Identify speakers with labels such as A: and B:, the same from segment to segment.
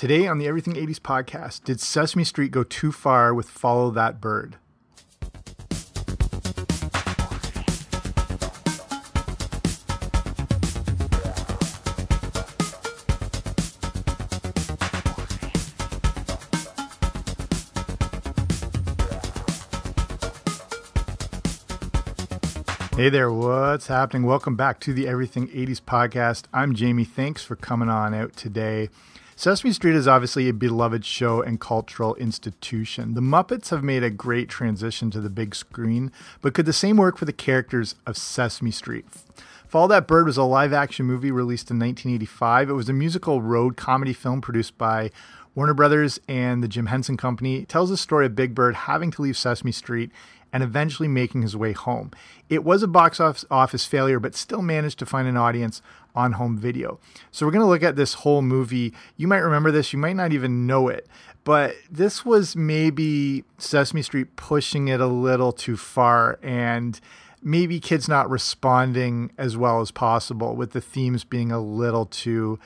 A: Today on the Everything 80s podcast, did Sesame Street go too far with Follow That Bird? Hey there, what's happening? Welcome back to the Everything 80s podcast. I'm Jamie. Thanks for coming on out today. Sesame Street is obviously a beloved show and cultural institution. The Muppets have made a great transition to the big screen, but could the same work for the characters of Sesame Street? Follow That Bird was a live-action movie released in 1985. It was a musical road comedy film produced by Warner Brothers and the Jim Henson Company. It tells the story of Big Bird having to leave Sesame Street and eventually making his way home. It was a box office failure, but still managed to find an audience on home video. So we're going to look at this whole movie. You might remember this, you might not even know it, but this was maybe Sesame Street pushing it a little too far and maybe kids not responding as well as possible, with the themes being a little too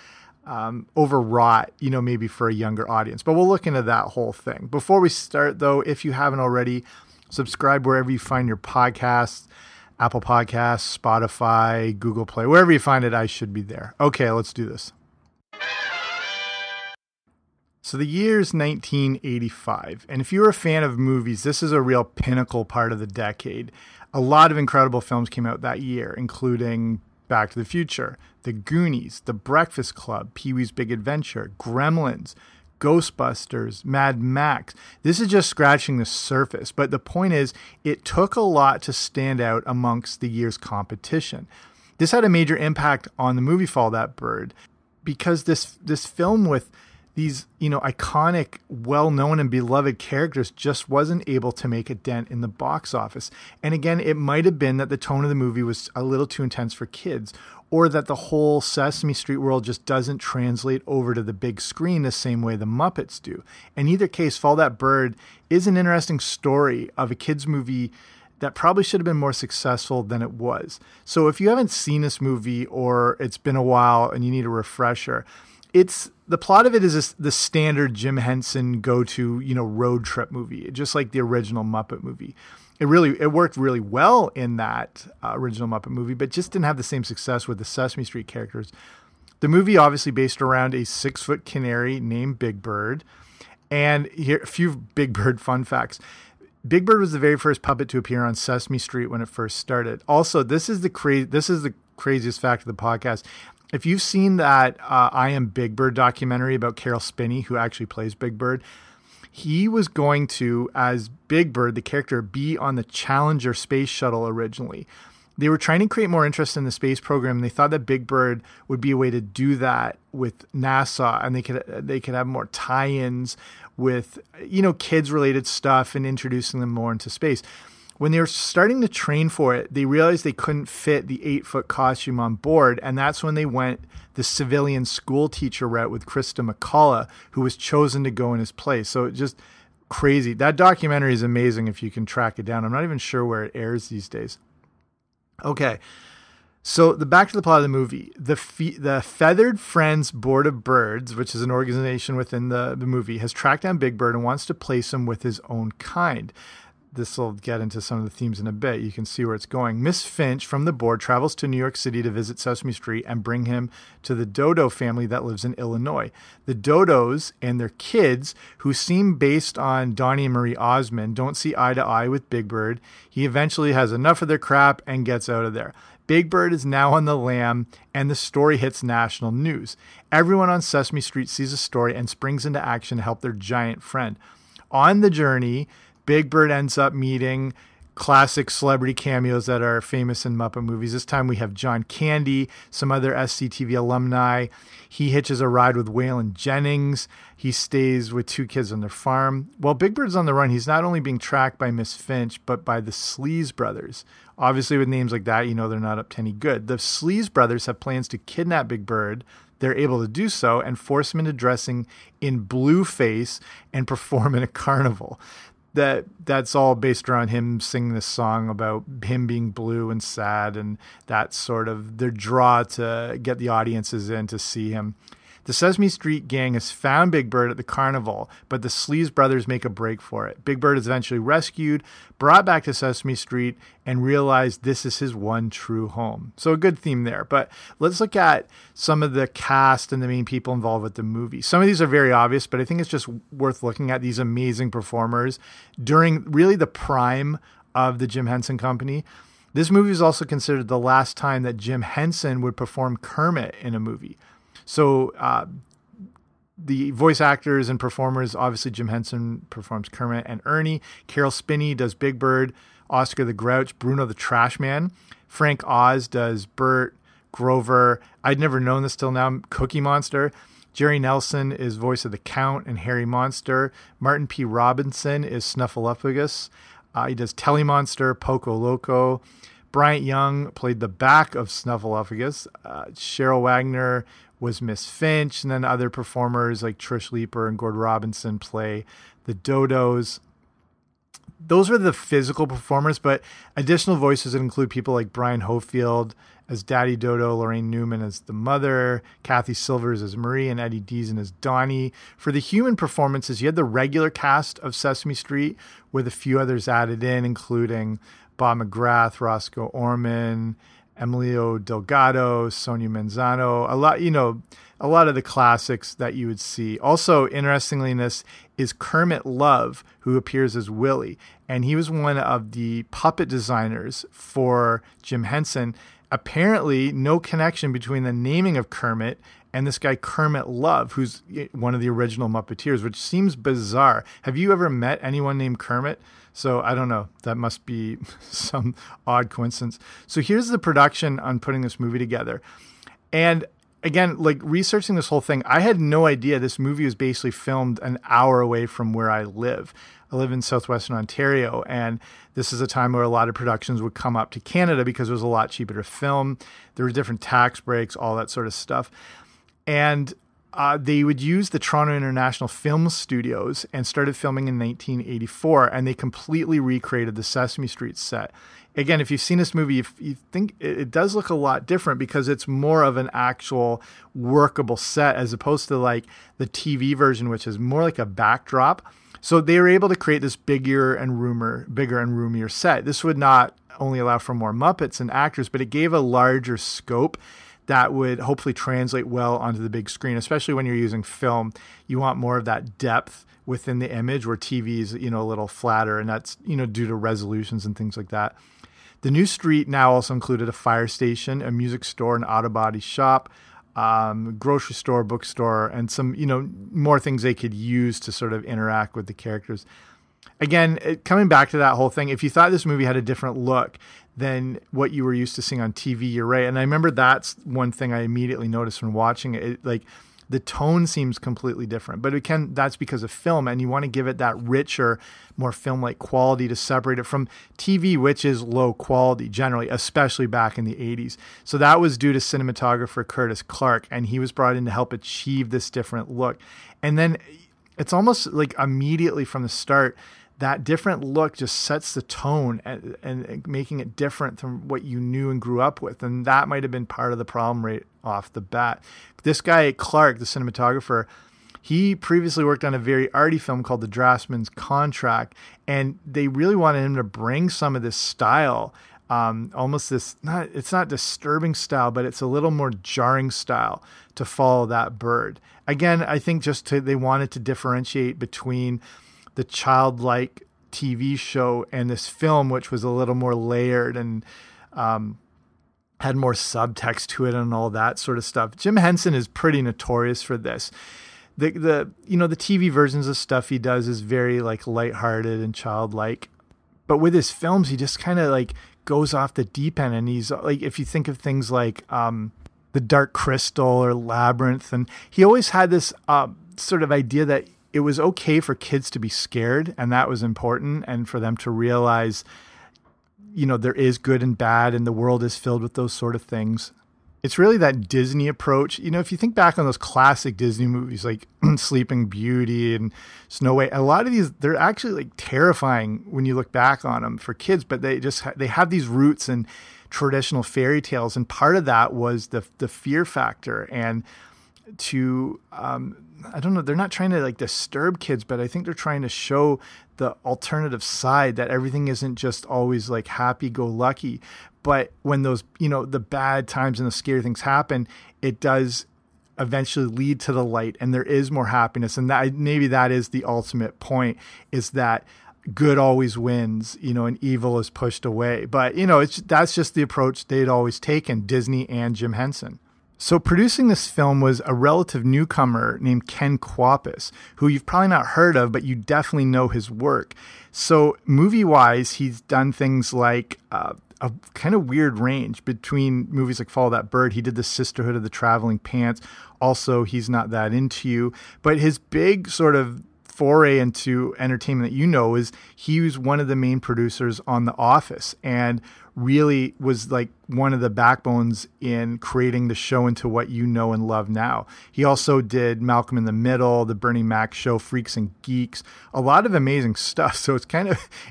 A: overwrought, maybe for a younger audience. But we'll look into that whole thing. Before we start, though, if you haven't already, subscribe wherever you find your podcasts, Apple Podcasts, Spotify, Google Play, wherever you find it, I should be there. Okay, let's do this. So the year's 1985, and if you're a fan of movies, this is a real pinnacle part of the decade. A lot of incredible films came out that year, including Back to the Future, The Goonies, The Breakfast Club, Pee-wee's Big Adventure, Gremlins, Ghostbusters, Mad Max. This is just scratching the surface, but the point is, it took a lot to stand out amongst the year's competition. This had a major impact on the movie Follow That Bird, because this film with these, iconic, well-known and beloved characters just wasn't able to make a dent in the box office. And again, it might have been that the tone of the movie was a little too intense for kids, or that the whole Sesame Street world just doesn't translate over to the big screen the same way the Muppets do. In either case, Follow That Bird is an interesting story of a kid's movie that probably should have been more successful than it was. So if you haven't seen this movie, or it's been a while and you need a refresher, the plot of it is the standard Jim Henson go-to, road trip movie, just like the original Muppet movie. It worked really well in that original Muppet movie, but just didn't have the same success with the Sesame Street characters. The movie obviously based around a 6-foot canary named Big Bird. And here a few Big Bird fun facts. Big Bird was the very first puppet to appear on Sesame Street when it first started. Also, this is the craziest fact of the podcast. If you've seen that I Am Big Bird documentary about Carol Spinney, who actually plays Big Bird, he was going to, as Big Bird, the character, be on the Challenger space shuttle originally. They were trying to create more interest in the space program. And they thought that Big Bird would be a way to do that with NASA, and they could have more tie-ins with, kids-related stuff and introducing them more into space. When they were starting to train for it, they realized they couldn't fit the 8-foot costume on board, and that's when they went the civilian school teacher route with Krista McCullough, who was chosen to go in his place. So just crazy. That documentary is amazing if you can track it down. I'm not even sure where it airs these days. Okay, so back to the plot of the movie. The Feathered Friends Board of Birds, which is an organization within the movie, has tracked down Big Bird and wants to place him with his own kind. This will get into some of the themes in a bit. You can see where it's going. Miss Finch from the board travels to New York City to visit Sesame Street and bring him to the Dodo family that lives in Illinois. The Dodos and their kids, who seem based on Donnie and Marie Osmond, don't see eye to eye with Big Bird. He eventually has enough of their crap and gets out of there. Big Bird is now on the lam, and the story hits national news. Everyone on Sesame Street sees the story and springs into action to help their giant friend. On the journey, Big Bird ends up meeting classic celebrity cameos that are famous in Muppet movies. This time we have John Candy, some other SCTV alumni. He hitches a ride with Waylon Jennings. He stays with 2 kids on their farm. While Big Bird's on the run, he's not only being tracked by Miss Finch, but by the Sleaze brothers. Obviously, with names like that, they're not up to any good. The Sleaze brothers have plans to kidnap Big Bird. They're able to do so and force him into dressing in blueface and perform in a carnival. That's all based around him singing this song about him being blue and sad, and that's sort of their draw to get the audiences in to see him. The Sesame Street gang has found Big Bird at the carnival, but the Sleaze brothers make a break for it. Big Bird is eventually rescued, brought back to Sesame Street, and realized this is his one true home. So a good theme there. But let's look at some of the cast and the main people involved with the movie. Some of these are very obvious, but I think it's just worth looking at these amazing performers during really the prime of the Jim Henson Company. This movie is also considered the last time that Jim Henson would perform Kermit in a movie. So the voice actors and performers, obviously Jim Henson performs Kermit and Ernie. Carol Spinney does Big Bird. Oscar the Grouch. Bruno the Trash Man. Frank Oz does Bert. Grover. I'd never known this till now. Cookie Monster. Jerry Nelson is voice of the Count and Harry Monster. Martin P. Robinson is Snuffleupagus. He does Telly Monster, Poco Loco. Bryant Young played the back of Snuffleupagus. Cheryl Wagner was Miss Finch. And then other performers like Trish Leeper and Gord Robinson play the Dodos. Those are the physical performers, but additional voices that include people like Brian Hofield as Daddy Dodo, Lorraine Newman as the mother, Kathy Silvers as Marie, and Eddie Deason as Donnie. For the human performances, you had the regular cast of Sesame Street with a few others added in, including Bob McGrath, Roscoe Orman, Emilio Delgado, Sonia Manzano, a lot of the classics that you would see. Also, interestingly in this is Kermit Love, who appears as Willie. And he was one of the puppet designers for Jim Henson. Apparently, no connection between the naming of Kermit and this guy Kermit Love, who's one of the original Muppeteers, which seems bizarre. Have you ever met anyone named Kermit? So I don't know. That must be some odd coincidence. So here's the production on putting this movie together. And again, like researching this whole thing, I had no idea this movie was basically filmed an hour away from where I live. I live in southwestern Ontario, and this is a time where a lot of productions would come up to Canada because it was a lot cheaper to film. There were different tax breaks, all that sort of stuff. And they would use the Toronto International Film Studios and started filming in 1984, and they completely recreated the Sesame Street set. Again, if you've seen this movie, you think it does look a lot different because it's more of an actual workable set as opposed to like the TV version, which is more like a backdrop. So they were able to create this bigger and roomier set. This would not only allow for more Muppets and actors, but it gave a larger scope that would hopefully translate well onto the big screen, especially when you're using film. You want more of that depth within the image where TV is, a little flatter, and that's, due to resolutions and things like that. The new street now also included a fire station, a music store, an auto body shop, grocery store, bookstore, and some, more things they could use to sort of interact with the characters. Again, coming back to that whole thing, if you thought this movie had a different look than what you were used to seeing on TV, you're right. And I remember that's one thing I immediately noticed when watching it. Like the tone seems completely different, but that's because of film, and you want to give it that richer, more film-like quality to separate it from TV, which is low quality generally, especially back in the 80s. So that was due to cinematographer Curtis Clark, and he was brought in to help achieve this different look. And then it's almost like immediately from the start, that different look just sets the tone and making it different from what you knew and grew up with. And that might have been part of the problem right off the bat. This guy, Clark, the cinematographer, he previously worked on a very arty film called The Draftsman's Contract. And they really wanted him to bring some of this style, almost this, it's not disturbing style, but it's a little more jarring style to follow that bird. Again, I think they wanted to differentiate between the childlike TV show and this film, which was a little more layered and had more subtext to it and all that sort of stuff. Jim Henson is pretty notorious for this. The TV versions of stuff he does is very like lighthearted and childlike, but with his films, he just kind of like goes off the deep end. And he's like, if you think of things like The Dark Crystal or Labyrinth, and he always had this sort of idea that it was okay for kids to be scared, and that was important, and for them to realize, there is good and bad, and the world is filled with those sort of things. It's really that Disney approach. If you think back on those classic Disney movies like Sleeping Beauty and Snow White, a lot of these, they're actually like terrifying when you look back on them for kids, but they have these roots in traditional fairy tales, and part of that was the fear factor. And to, I don't know, they're not trying to like disturb kids, but I think they're trying to show the alternative side, that everything isn't just always like happy-go-lucky. But when those, the bad times and the scary things happen, it does eventually lead to the light, and there is more happiness. And that maybe that is the ultimate point, is that good always wins, and evil is pushed away. But, that's just the approach they'd always taken, Disney and Jim Henson. So producing this film was a relative newcomer named Ken Kwapis, who you've probably not heard of, but you definitely know his work. So movie-wise, he's done things like a kind of weird range between movies like Follow That Bird. He did The Sisterhood of the Traveling Pants. Also, He's Not That Into You. But his big sort of foray into entertainment that is he was one of the main producers on The Office, and really was like one of the backbones in creating the show into what you know and love now. He also did Malcolm in the Middle, The Bernie Mac Show, Freaks and Geeks, a lot of amazing stuff. So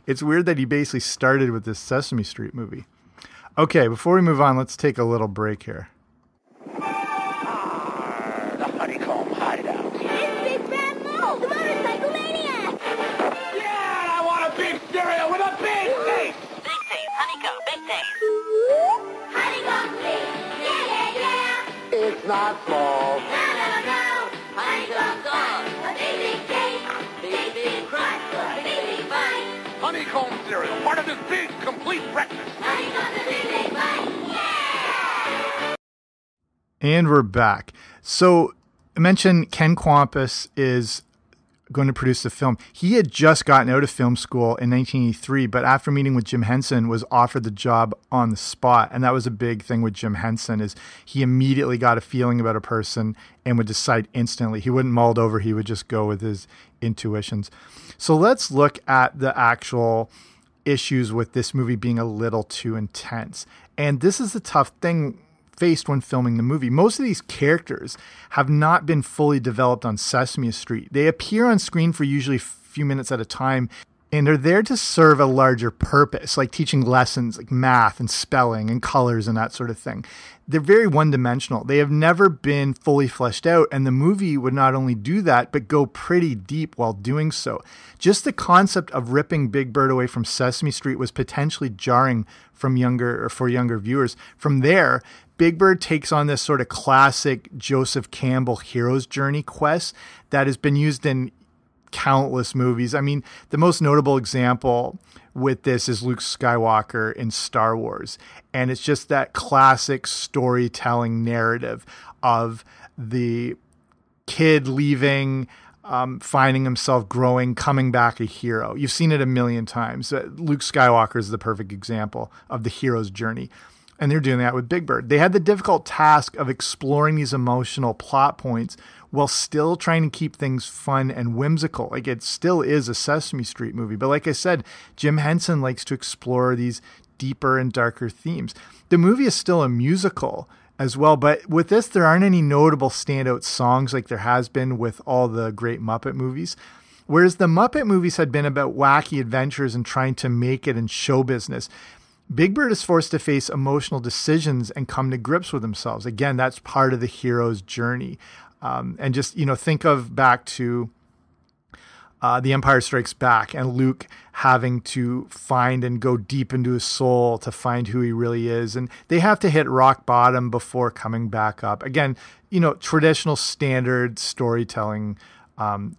A: it's weird that he basically started with this Sesame Street movie. Okay, before we move on, let's take a little break here.
B: The honeycomb hideout.
C: It's Big Fat Mo, the motorcycle maniac.
B: Yeah, and I want a beef cereal with a big face.
D: Big face, honeycomb, big face.
C: Honeycomb please. Yeah.
B: It's not small.
C: No. Honeycomb's on. A big cake. Big crunch. A big bite.
B: Honeycomb cereal, part of this big, complete breakfast.
C: Honeycomb's a big bite. Yeah.
A: And we're back. So I mentioned Ken Kwapis is going to produce the film. He had just gotten out of film school in 1983, but after meeting with Jim Henson was offered the job on the spot. And that was a big thing with Jim Henson, is he immediately got a feeling about a person and would decide instantly. He wouldn't mull it over. He would just go with his intuitions. So let's look at the actual issues with this movie being a little too intense. And this is the tough thing faced when filming the movie. Most of these characters have not been fully developed on Sesame Street. They appear on screen for usually a few minutes at a time, and they're there to serve a larger purpose, like teaching lessons like math and spelling and colors and that sort of thing. They're very one-dimensional. They have never been fully fleshed out, and the movie would not only do that, but go pretty deep while doing so. Just the concept of ripping Big Bird away from Sesame Street was potentially jarring for younger viewers. From there, Big Bird takes on this sort of classic Joseph Campbell hero's journey quest that has been used in countless movies. I mean, the most notable example with this is Luke Skywalker in Star Wars. And it's just that classic storytelling narrative of the kid leaving, finding himself growing, coming back a hero. You've seen it a million times. Luke Skywalker is the perfect example of the hero's journey. And they're doing that with Big Bird. They had the difficult task of exploring these emotional plot points while still trying to keep things fun and whimsical. Like, it still is a Sesame Street movie. But like I said, Jim Henson likes to explore these deeper and darker themes. The movie is still a musical as well, but with this, there aren't any notable standout songs like there has been with all the great Muppet movies. Whereas the Muppet movies had been about wacky adventures and trying to make it in show business, Big Bird is forced to face emotional decisions and come to grips with themselves. Again, that's part of the hero's journey. And just, think of back to The Empire Strikes Back and Luke having to find and go deep into his soul to find who he really is. And they have to hit rock bottom before coming back up. Again, traditional standard storytelling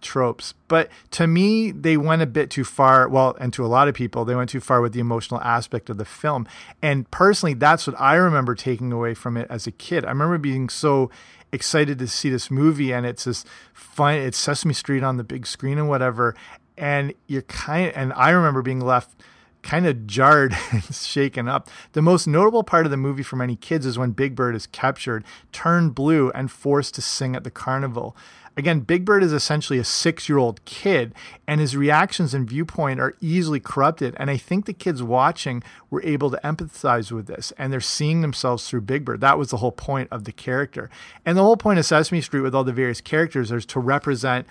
A: tropes. But to me, they went a bit too far. Well, and to a lot of people, they went too far with the emotional aspect of the film. And personally, that's what I remember taking away from it as a kid. I remember being so excited to see this movie, and it's this fun, it's Sesame Street on the big screen and whatever. And I remember being left kind of jarred and shaken up. The most notable part of the movie for many kids is when Big Bird is captured, turned blue, and forced to sing at the carnival. Again, Big Bird is essentially a 6-year-old kid, and his reactions and viewpoint are easily corrupted. And I think the kids watching were able to empathize with this, and they're seeing themselves through Big Bird. That was the whole point of the character. And the whole point of Sesame Street with all the various characters is to represent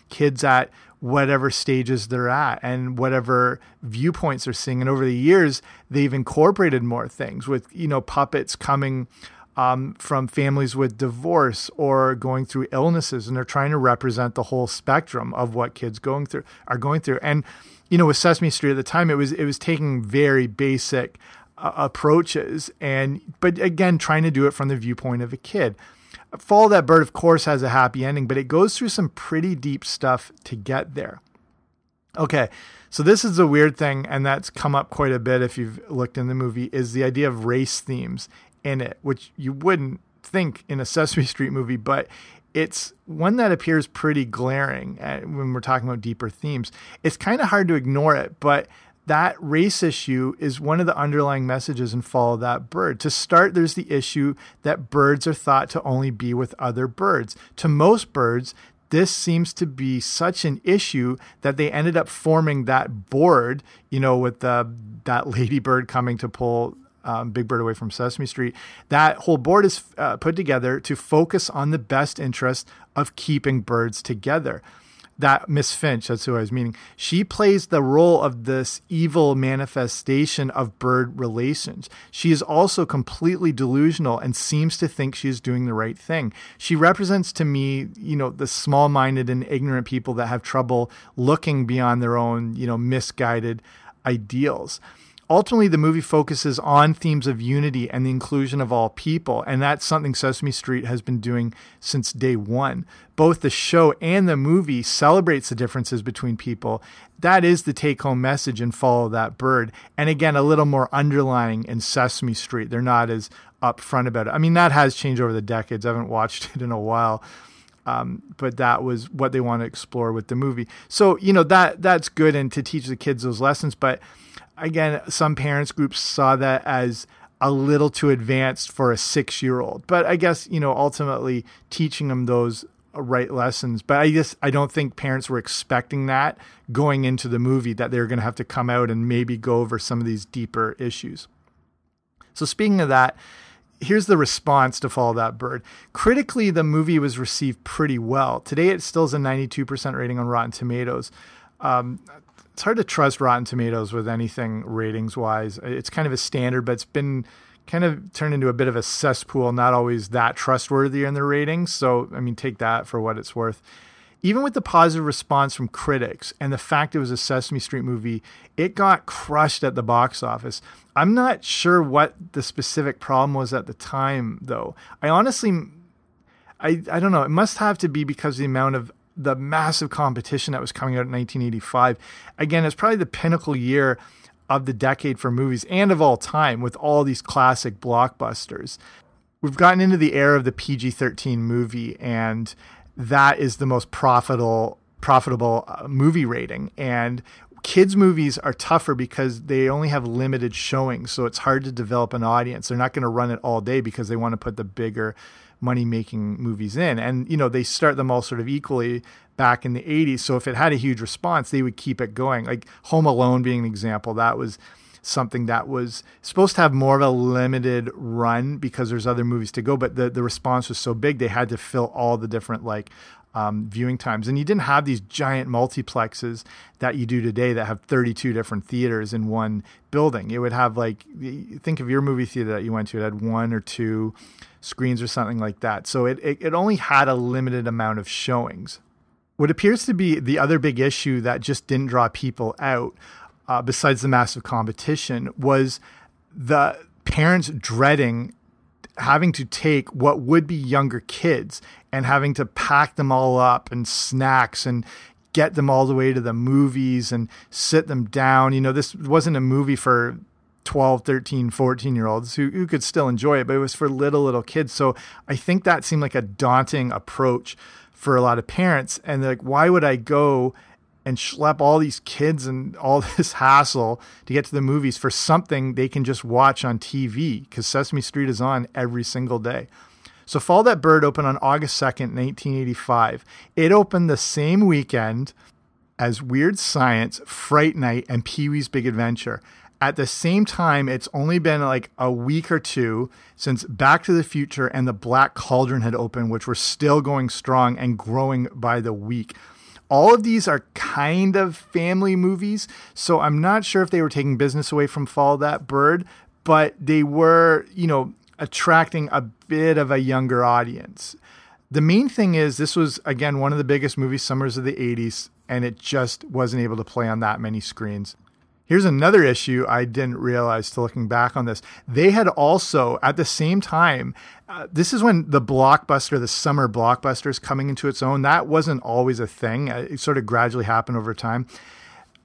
A: kids at whatever stages they're at and whatever viewpoints they're seeing. And over the years, they've incorporated more things with, puppets coming from families with divorce or going through illnesses, and they're trying to represent the whole spectrum of what kids are going through. And with Sesame Street at the time, it was taking very basic approaches, but again, trying to do it from the viewpoint of a kid. Follow That Bird, of course, has a happy ending, but it goes through some pretty deep stuff to get there. Okay, so this is a weird thing, and that's come up quite a bit if you've looked in the movie, is the idea of race themes in it, which you wouldn't think in a Sesame Street movie, but it's one that appears pretty glaring when we're talking about deeper themes. It's kind of hard to ignore it, but that race issue is one of the underlying messages in Follow That Bird. To start, there's the issue that birds are thought to only be with other birds. To most birds, this seems to be such an issue that they ended up forming that board, with that ladybird coming to pull Big Bird away from Sesame Street. That whole board is put together to focus on the best interest of keeping birds together. That Miss Finch, that's who I was meaning, she plays the role of this evil manifestation of bird relations. She is also completely delusional and seems to think she is doing the right thing. She represents to me, the small-minded and ignorant people that have trouble looking beyond their own, misguided ideals. Ultimately, the movie focuses on themes of unity and the inclusion of all people, and that's something Sesame Street has been doing since day one. Both the show and the movie celebrates the differences between people. That is the take-home message in Follow That Bird. And again, a little more underlying in Sesame Street. They're not as upfront about it. I mean, that has changed over the decades. I haven't watched it in a while. But that was what they want to explore with the movie. So, that's good and to teach the kids those lessons, but again, some parents groups saw that as a little too advanced for a 6-year-old. But I guess, ultimately teaching them those right lessons. But I don't think parents were expecting that going into the movie, that they were going to have to come out and maybe go over some of these deeper issues. So speaking of that, here's the response to Follow That Bird. Critically, the movie was received pretty well. Today, it still has a 92% rating on Rotten Tomatoes. It's hard to trust Rotten Tomatoes with anything ratings-wise. It's kind of a standard, but it's been kind of turned into a bit of a cesspool, not always that trustworthy in their ratings. So, take that for what it's worth. Even with the positive response from critics and the fact it was a Sesame Street movie, it got crushed at the box office. I'm not sure what the specific problem was at the time, though. I honestly don't know. It must have to be because of the amount of the massive competition that was coming out in 1985. Again, it's probably the pinnacle year of the decade for movies and of all time, with all these classic blockbusters. We've gotten into the era of the PG-13 movie, and that is the most profitable movie rating. And kids' movies are tougher because they only have limited showings, so it's hard to develop an audience. They're not going to run it all day because they want to put the bigger money-making movies in. And, they start them all sort of equally back in the 80s. So if it had a huge response, they would keep it going. Like Home Alone being an example, that was something that was supposed to have more of a limited run because there's other movies to go. But the response was so big, they had to fill all the different viewing times. And you didn't have these giant multiplexes that you do today that have 32 different theaters in one building. It would have think of your movie theater that you went to, it had 1 or 2 screens or something like that. So it only had a limited amount of showings. What appears to be the other big issue that just didn't draw people out, besides the massive competition, was the parents dreading having to take what would be younger kids and having to pack them all up and snacks and get them all the way to the movies and sit them down. This wasn't a movie for 12, 13, 14-year-olds who could still enjoy it, but it was for little kids. So I think that seemed like a daunting approach for a lot of parents. And they're like, why would I go and schlep all these kids and all this hassle to get to the movies for something they can just watch on TV? Because Sesame Street is on every single day. So Follow That Bird opened on August 2nd, 1985. It opened the same weekend as Weird Science, Fright Night, and Pee-wee's Big Adventure. At the same time, it's only been a week or two since Back to the Future and The Black Cauldron had opened, which were still going strong and growing by the week. All of these are kind of family movies, so I'm not sure if they were taking business away from Follow That Bird, but they were, attracting a bit of a younger audience. The main thing is this was, again, one of the biggest movie summers of the 80s, and it just wasn't able to play on that many screens. Here's another issue I didn't realize till looking back on this. They had also, at the same time, this is when the summer blockbuster is coming into its own. That wasn't always a thing. It sort of gradually happened over time.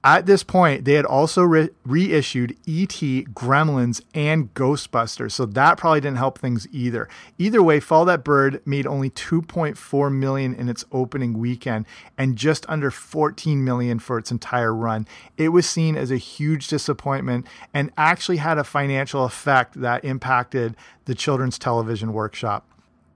A: At this point, they had also reissued E.T., Gremlins, and Ghostbusters, so that probably didn't help things either. Either way, Follow That Bird made only $2.4 million in its opening weekend and just under $14 million for its entire run. It was seen as a huge disappointment and actually had a financial effect that impacted the Children's Television Workshop.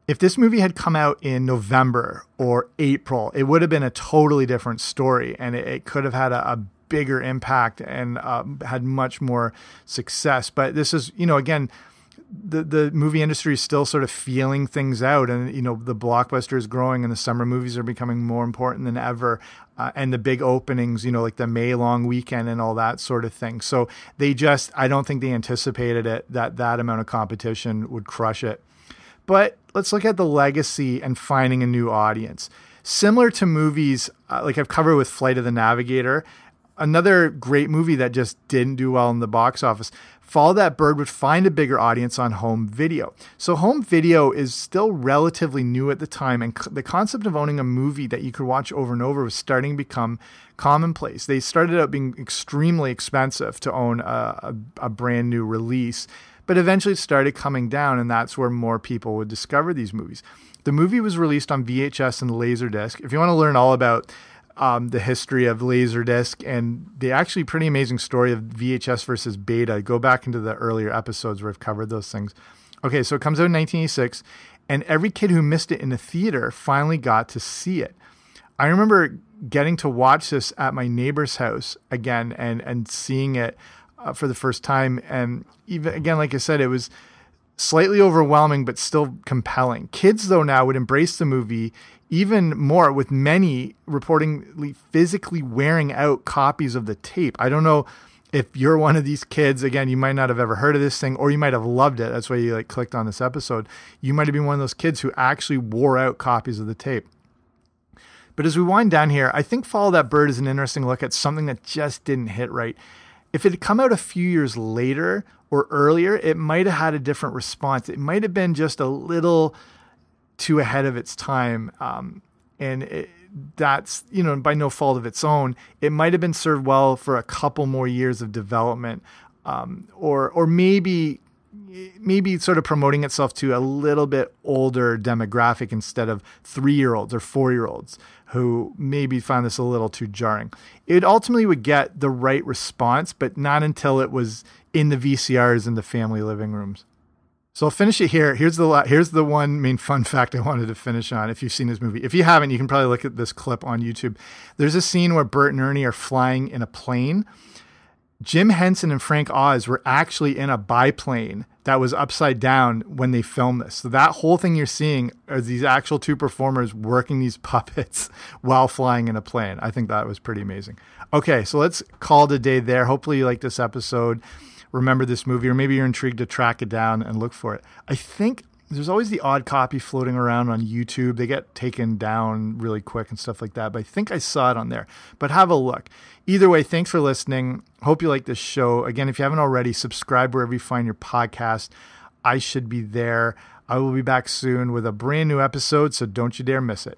A: If this movie had come out in November or April, it would have been a totally different story, and it could have had a bigger impact and had much more success. But this is, again, the movie industry is still sort of feeling things out, and the blockbuster is growing, and the summer movies are becoming more important than ever, and the big openings, like the May long weekend and all that sort of thing. So I don't think they anticipated that amount of competition would crush it. But let's look at the legacy and finding a new audience. Similar to movies like I've covered with Flight of the Navigator, another great movie that just didn't do well in the box office, Follow That Bird would find a bigger audience on home video. So home video is still relatively new at the time, and the concept of owning a movie that you could watch over and over was starting to become commonplace. They started out being extremely expensive to own a brand new release, but eventually it started coming down, and that's where more people would discover these movies. The movie was released on VHS and Laserdisc. If you want to learn all about the history of Laserdisc and the actually pretty amazing story of VHS versus Beta, go back into the earlier episodes where I've covered those things. Okay, so it comes out in 1986, and every kid who missed it in the theater finally got to see it. I remember getting to watch this at my neighbor's house again and seeing it for the first time. And even again, like I said, it was slightly overwhelming, but still compelling. Kids, though, now would embrace the movie even more, with many reportedly physically wearing out copies of the tape. I don't know if you're one of these kids. Again, you might not have ever heard of this thing, or you might have loved it. That's why you clicked on this episode. You might have been one of those kids who actually wore out copies of the tape. But as we wind down here, I think Follow That Bird is an interesting look at something that just didn't hit right. If it had come out a few years later or earlier, it might have had a different response. It might have been just a little too ahead of its time. That's, by no fault of its own. It might have been served well for a couple more years of development, or maybe sort of promoting itself to a little bit older demographic instead of 3-year-olds or 4-year-olds who maybe found this a little too jarring. It ultimately would get the right response, but not until it was in the VCRs in the family living rooms. So I'll finish it here. Here's the one main fun fact I wanted to finish on. If you've seen this movie, if you haven't, you can probably look at this clip on YouTube. There's a scene where Bert and Ernie are flying in a plane. Jim Henson and Frank Oz were actually in a biplane that was upside down when they filmed this. So that whole thing you're seeing are these actual two performers working these puppets while flying in a plane. I think that was pretty amazing. Okay, so let's call it a day there. Hopefully you like this episode. Remember this movie, or maybe you're intrigued to track it down and look for it. I think there's always the odd copy floating around on YouTube. They get taken down really quick and stuff like that, but I think I saw it on there. But have a look. Either way, thanks for listening. Hope you like this show. Again, if you haven't already, subscribe wherever you find your podcast. I should be there. I will be back soon with a brand new episode, so don't you dare miss it.